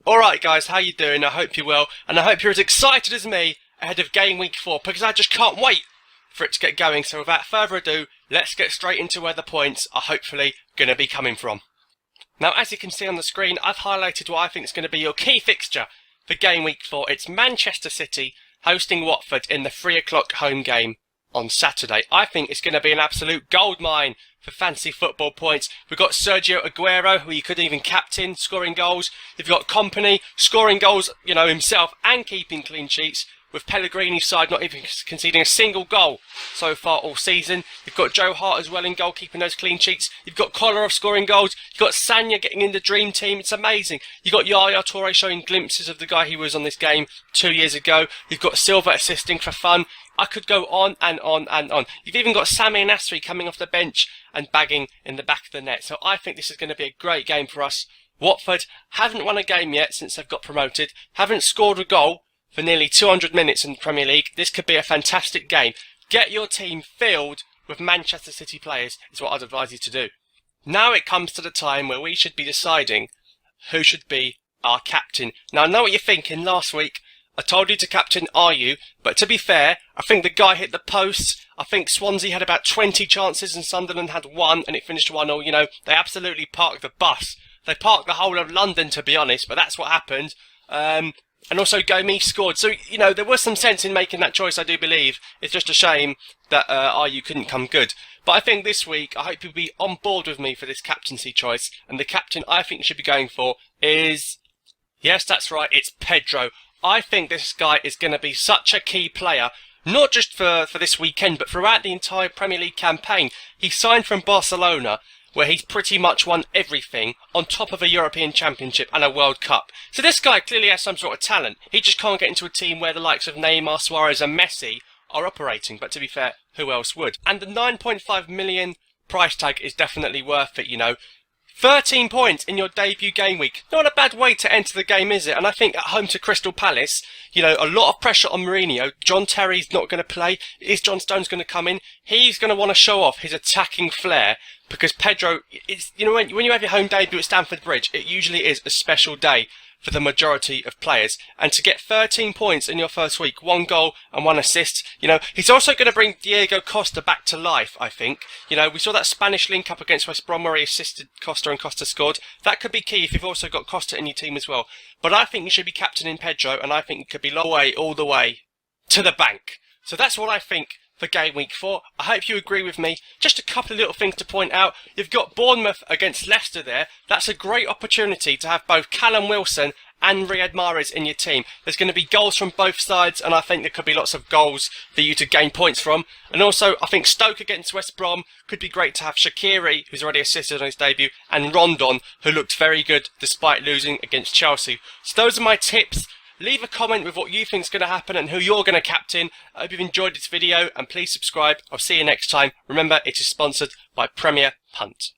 Alright guys, how you doing? I hope you're well, and I hope you're as excited as me ahead of Game Week 4, because I just can't wait for it to get going. So without further ado, let's get straight into where the points are hopefully going to be coming from. Now, as you can see on the screen, I've highlighted what I think is going to be your key fixture for Game Week 4. It's Manchester City hosting Watford in the 3 o'clock home game on Saturday. I think it's going to be an absolute goldmine for fancy football points. We've got Sergio Aguero, who you could even captain, scoring goals. You've got Kompany scoring goals, himself, and keeping clean sheets, with Pellegrini's side not even conceding a single goal so far all season. You've got Joe Hart as well in goal, keeping those clean sheets. You've got Kolarov scoring goals. You've got Sanya getting in the dream team. It's amazing. You've got Yaya Toure showing glimpses of the guy he was on this game 2 years ago. You've got Silva assisting for fun. I could go on and on and on. You've even got Sami Nasri coming off the bench and bagging in the back of the net. So I think this is going to be a great game for us. Watford haven't won a game yet since they've got promoted, haven't scored a goal for nearly 200 minutes in the Premier League. This could be a fantastic game. Get your team filled with Manchester City players is what I'd advise you to do. Now it comes to the time where we should be deciding who should be our captain. Now I know what you're thinking. Last week I told you to captain Ayew, but to be fair, I think the guy hit the post. I think Swansea had about 20 chances and Sunderland had one, and it finished 1-0. They absolutely parked the bus. They parked the whole of London, to be honest, but that's what happened. And also Gameweek scored. So, there was some sense in making that choice, I do believe. It's just a shame that Ayew couldn't come good. But I think this week, I hope you'll be on board with me for this captaincy choice. And the captain I think you should be going for is... yes, that's right, it's Pedro. I think this guy is going to be such a key player, not just for this weekend, but throughout the entire Premier League campaign. He signed from Barcelona, where he's pretty much won everything, on top of a European Championship and a World Cup. So this guy clearly has some sort of talent. He just can't get into a team where the likes of Neymar, Suarez and Messi are operating. But to be fair, who else would? And the 9.5 million price tag is definitely worth it, 13 points in your debut game week. Not a bad way to enter the game, is it? And I think at home to Crystal Palace, a lot of pressure on Mourinho. John Terry's not going to play. Is John Stones going to come in? He's going to want to show off his attacking flair, because Pedro, when you have your home debut at Stamford Bridge, it usually is a special day for the majority of players. And to get 13 points in your first week, 1 goal and 1 assist, he's also going to bring Diego Costa back to life, I think. We saw that Spanish link up against West Brom where he assisted Costa and Costa scored. That could be key if you've also got Costa in your team as well. But I think you should be captaining Pedro, and I think it could be all the way to the bank. So that's what I think for Game Week 4. I hope you agree with me. Just a couple of little things to point out. You've got Bournemouth against Leicester there. That's a great opportunity to have both Callum Wilson and Riyad Mahrez in your team. There's going to be goals from both sides, and I think there could be lots of goals for you to gain points from. And also, I think Stoke against West Brom could be great to have Shaqiri, who's already assisted on his debut, and Rondon, who looked very good despite losing against Chelsea. So those are my tips. Leave a comment with what you think is going to happen and who you're going to captain. I hope you've enjoyed this video, and please subscribe. I'll see you next time. Remember, it is sponsored by Premier Punt.